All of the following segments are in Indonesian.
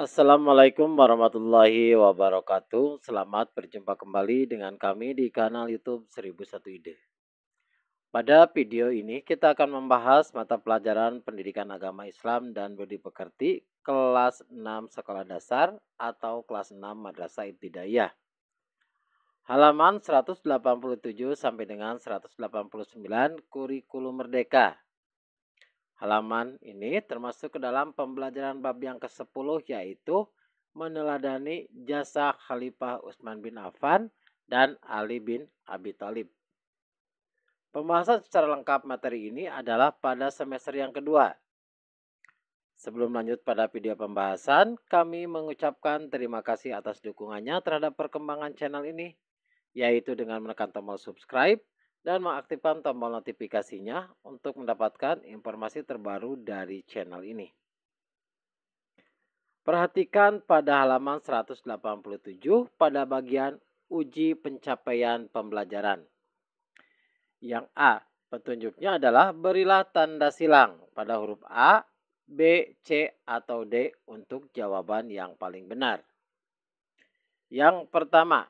Assalamualaikum warahmatullahi wabarakatuh. Selamat berjumpa kembali dengan kami di kanal YouTube 1001 Ide. Pada video ini kita akan membahas mata pelajaran Pendidikan Agama Islam dan Budi Pekerti kelas 6 sekolah dasar atau kelas 6 Madrasah Ibtidaiyah. Halaman 187 sampai dengan 189 Kurikulum Merdeka. Halaman ini termasuk ke dalam pembelajaran bab yang ke-10 yaitu meneladani jasa Khalifah Utsman bin Affan dan Ali bin Abi Thalib. Pembahasan secara lengkap materi ini adalah pada semester yang kedua. Sebelum lanjut pada video pembahasan, kami mengucapkan terima kasih atas dukungannya terhadap perkembangan channel ini, yaitu dengan menekan tombol subscribe dan mengaktifkan tombol notifikasinya untuk mendapatkan informasi terbaru dari channel ini. Perhatikan pada halaman 187 pada bagian uji pencapaian pembelajaran. Yang A, petunjuknya adalah berilah tanda silang pada huruf A, B, C, atau D untuk jawaban yang paling benar. Yang pertama,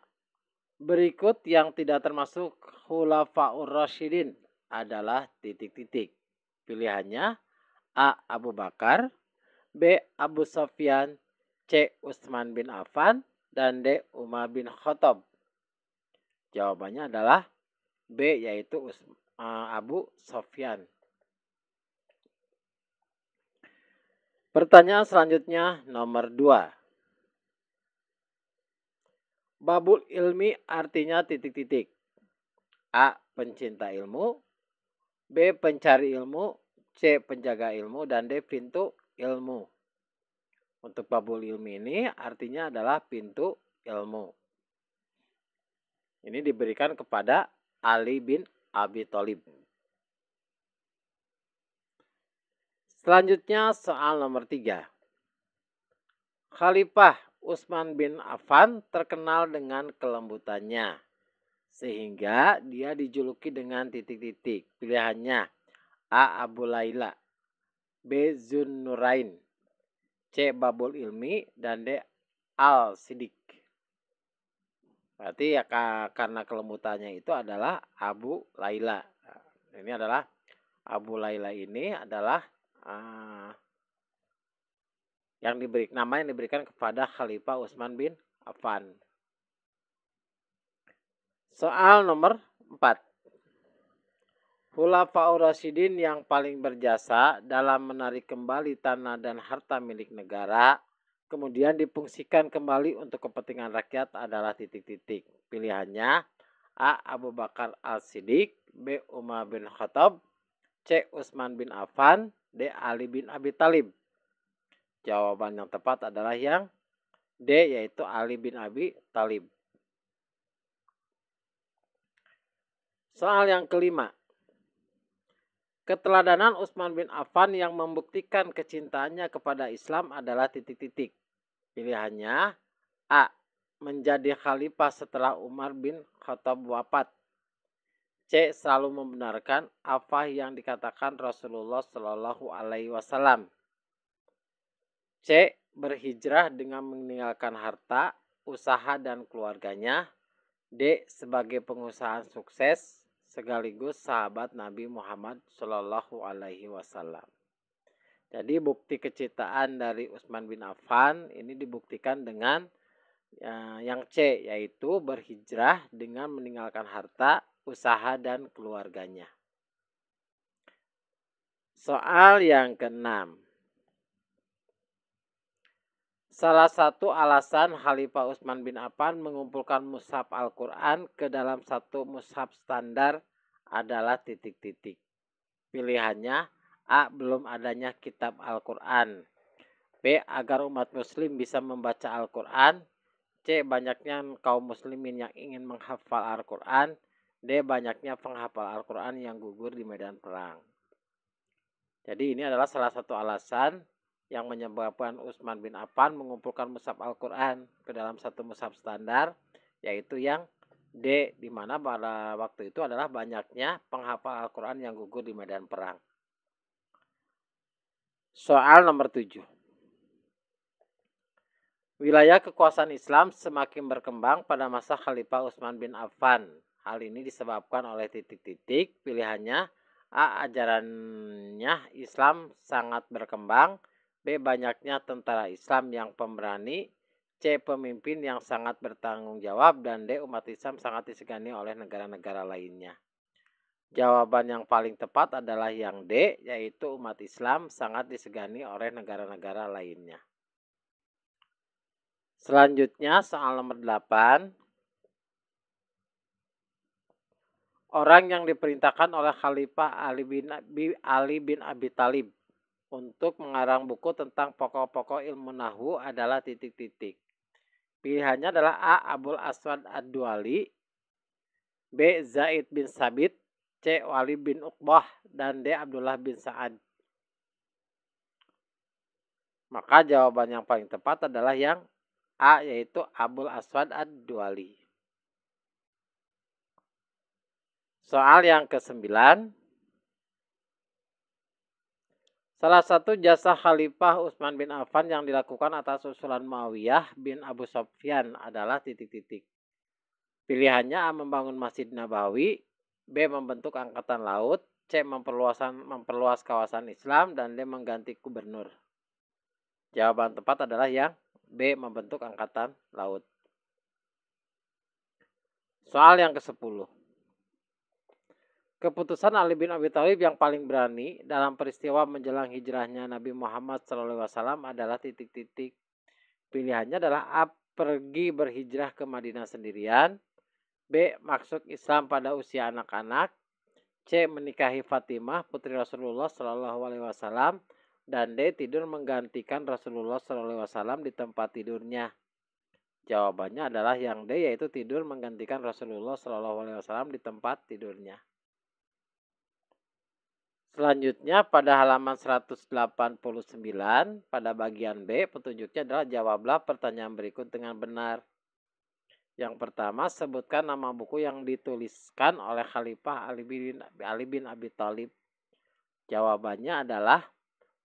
berikut yang tidak termasuk Khulafaur Rasyidin adalah titik-titik. Pilihannya A. Abu Bakar, B. Abu Sofyan, C. Utsman bin Affan, dan D. Umar bin Khattab. Jawabannya adalah B, yaitu Abu Sofyan. Pertanyaan selanjutnya nomor 2. Babul ilmi artinya titik-titik. A. Pencinta ilmu, B. Pencari ilmu, C. Penjaga ilmu, dan D. Pintu ilmu. Untuk babul ilmi ini artinya adalah pintu ilmu. Ini diberikan kepada Ali bin Abi Thalib. Selanjutnya soal nomor 3. Khalifah Utsman bin Affan terkenal dengan kelembutannya, sehingga dia dijuluki dengan titik-titik. Pilihannya A. Abu Laila, B. Zunnurain, C. Babul Ilmi, dan D. Al-Sidik. Berarti ya karena kelembutannya itu adalah Abu Laila. Ini adalah Abu Laila ini adalah nama yang diberikan kepada Khalifah Utsman bin Affan. Soal nomor 4. Khulafaur Rasyidin yang paling berjasa dalam menarik kembali tanah dan harta milik negara, kemudian difungsikan kembali untuk kepentingan rakyat adalah titik-titik. Pilihannya A. Abu Bakar Al-Siddiq, B. Umar bin Khattab, C. Utsman bin Affan, D. Ali bin Abi Thalib. Jawaban yang tepat adalah yang D, yaitu Ali bin Abi Thalib. Soal yang kelima. Keteladanan Utsman bin Affan yang membuktikan kecintaannya kepada Islam adalah titik-titik. Pilihannya A. Menjadi khalifah setelah Umar bin Khattab wafat. C. Selalu membenarkan apa yang dikatakan Rasulullah Shallallahu Alaihi Wasallam. C. Berhijrah dengan meninggalkan harta, usaha, dan keluarganya. D. Sebagai pengusaha sukses sekaligus sahabat Nabi Muhammad Shallallahu Alaihi Wasallam. Jadi bukti kecintaan dari Utsman bin Affan ini dibuktikan dengan yang C, yaitu berhijrah dengan meninggalkan harta, usaha, dan keluarganya. Soal yang keenam. Salah satu alasan Khalifah Utsman bin Affan mengumpulkan mushaf Al-Quran ke dalam satu mushaf standar adalah titik-titik. Pilihannya A. Belum adanya kitab Al-Quran, B. Agar umat muslim bisa membaca Al-Quran, C. Banyaknya kaum muslimin yang ingin menghafal Al-Quran, D. Banyaknya penghafal Al-Quran yang gugur di medan perang. Jadi ini adalah salah satu alasan yang menyebabkan Utsman bin Affan mengumpulkan mushaf Al-Quran ke dalam satu mushaf standar, yaitu yang D, di mana pada waktu itu adalah banyaknya penghafal Al-Quran yang gugur di medan perang. Soal nomor 7. Wilayah kekuasaan Islam semakin berkembang pada masa Khalifah Utsman bin Affan. Hal ini disebabkan oleh titik-titik pilihannya. A. Ajarannya Islam sangat berkembang. B. Banyaknya tentara Islam yang pemberani. C. Pemimpin yang sangat bertanggung jawab. Dan D. Umat Islam sangat disegani oleh negara-negara lainnya. Jawaban yang paling tepat adalah yang D, yaitu umat Islam sangat disegani oleh negara-negara lainnya. Selanjutnya soal nomor 8. Orang yang diperintahkan oleh Khalifah Ali bin Abi Thalib untuk mengarang buku tentang pokok-pokok ilmu nahwu adalah titik-titik. Pilihannya adalah A. Abul Aswad Ad-Duali, B. Zaid bin Sabit, C. Walid bin Uqbah, dan D. Abdullah bin Sa'ad. Maka jawaban yang paling tepat adalah yang A, yaitu Abul Aswad Ad-Duali. Soal yang ke-9. Salah satu jasa Khalifah Utsman bin Affan yang dilakukan atas usulan Muawiyah bin Abu Sufyan adalah titik-titik. Pilihannya A. Membangun Masjid Nabawi, B. Membentuk angkatan laut, C. Memperluas kawasan Islam, dan D. Mengganti gubernur. Jawaban tepat adalah yang B. Membentuk angkatan laut. Soal yang ke-10. Keputusan Ali bin Abi Thalib yang paling berani dalam peristiwa menjelang hijrahnya Nabi Muhammad SAW adalah titik-titik. Pilihannya adalah A. Pergi berhijrah ke Madinah sendirian, B. Masuk Islam pada usia anak-anak, C. Menikahi Fatimah putri Rasulullah SAW, dan D. Tidur menggantikan Rasulullah SAW di tempat tidurnya. Jawabannya adalah yang D, yaitu tidur menggantikan Rasulullah SAW di tempat tidurnya. Selanjutnya pada halaman 189 pada bagian B, petunjuknya adalah jawablah pertanyaan berikut dengan benar. Yang pertama, sebutkan nama buku yang dituliskan oleh Khalifah Ali bin Abi Thalib. Jawabannya adalah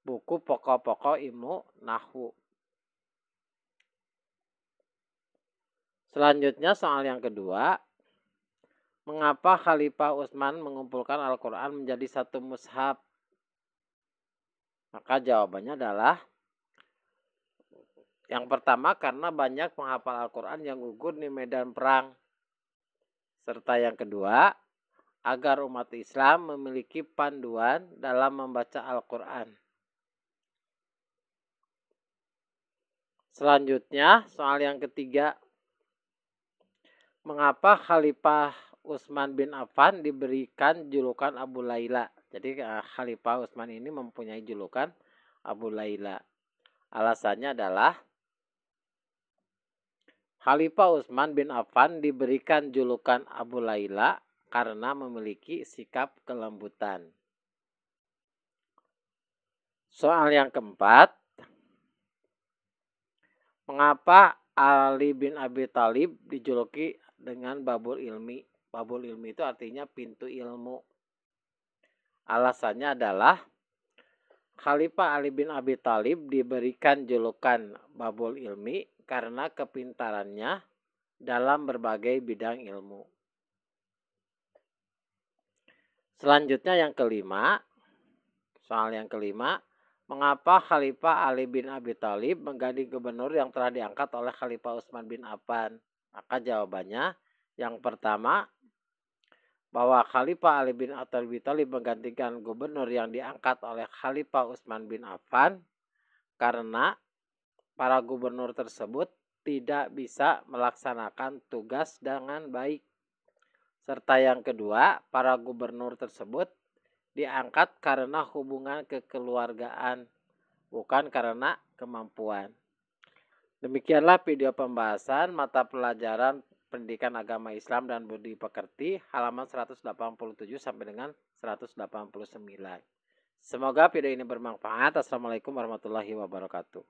buku pokok-pokok ilmu nahwu. Selanjutnya soal yang kedua. Mengapa Khalifah Utsman mengumpulkan Al-Quran menjadi satu mushaf? Maka jawabannya adalah yang pertama, karena banyak penghafal Al-Quran yang gugur di medan perang. Serta yang kedua, agar umat Islam memiliki panduan dalam membaca Al-Quran. Selanjutnya, soal yang ketiga. Mengapa Khalifah Utsman bin Affan diberikan julukan Abu Laila? Jadi Khalifah Utsman ini mempunyai julukan Abu Laila. Alasannya adalah Khalifah Utsman bin Affan diberikan julukan Abu Laila karena memiliki sikap kelembutan. Soal yang keempat. Mengapa Ali bin Abi Thalib dijuluki dengan Babul Ilmi? Babul Ilmi itu artinya pintu ilmu. Alasannya adalah Khalifah Ali bin Abi Thalib diberikan julukan Babul Ilmi karena kepintarannya dalam berbagai bidang ilmu. Selanjutnya yang kelima. Soal yang kelima. Mengapa Khalifah Ali bin Abi Thalib mengganti gubernur yang telah diangkat oleh Khalifah Utsman bin Affan? Maka jawabannya yang pertama, bahwa Khalifah Ali bin Abi Thalib menggantikan gubernur yang diangkat oleh Khalifah Utsman bin Affan karena para gubernur tersebut tidak bisa melaksanakan tugas dengan baik. Serta yang kedua, para gubernur tersebut diangkat karena hubungan kekeluargaan, bukan karena kemampuan. Demikianlah video pembahasan mata pelajaran Pendidikan Agama Islam dan Budi Pekerti halaman 187 sampai dengan 189. Semoga video ini bermanfaat. Assalamualaikum warahmatullahi wabarakatuh.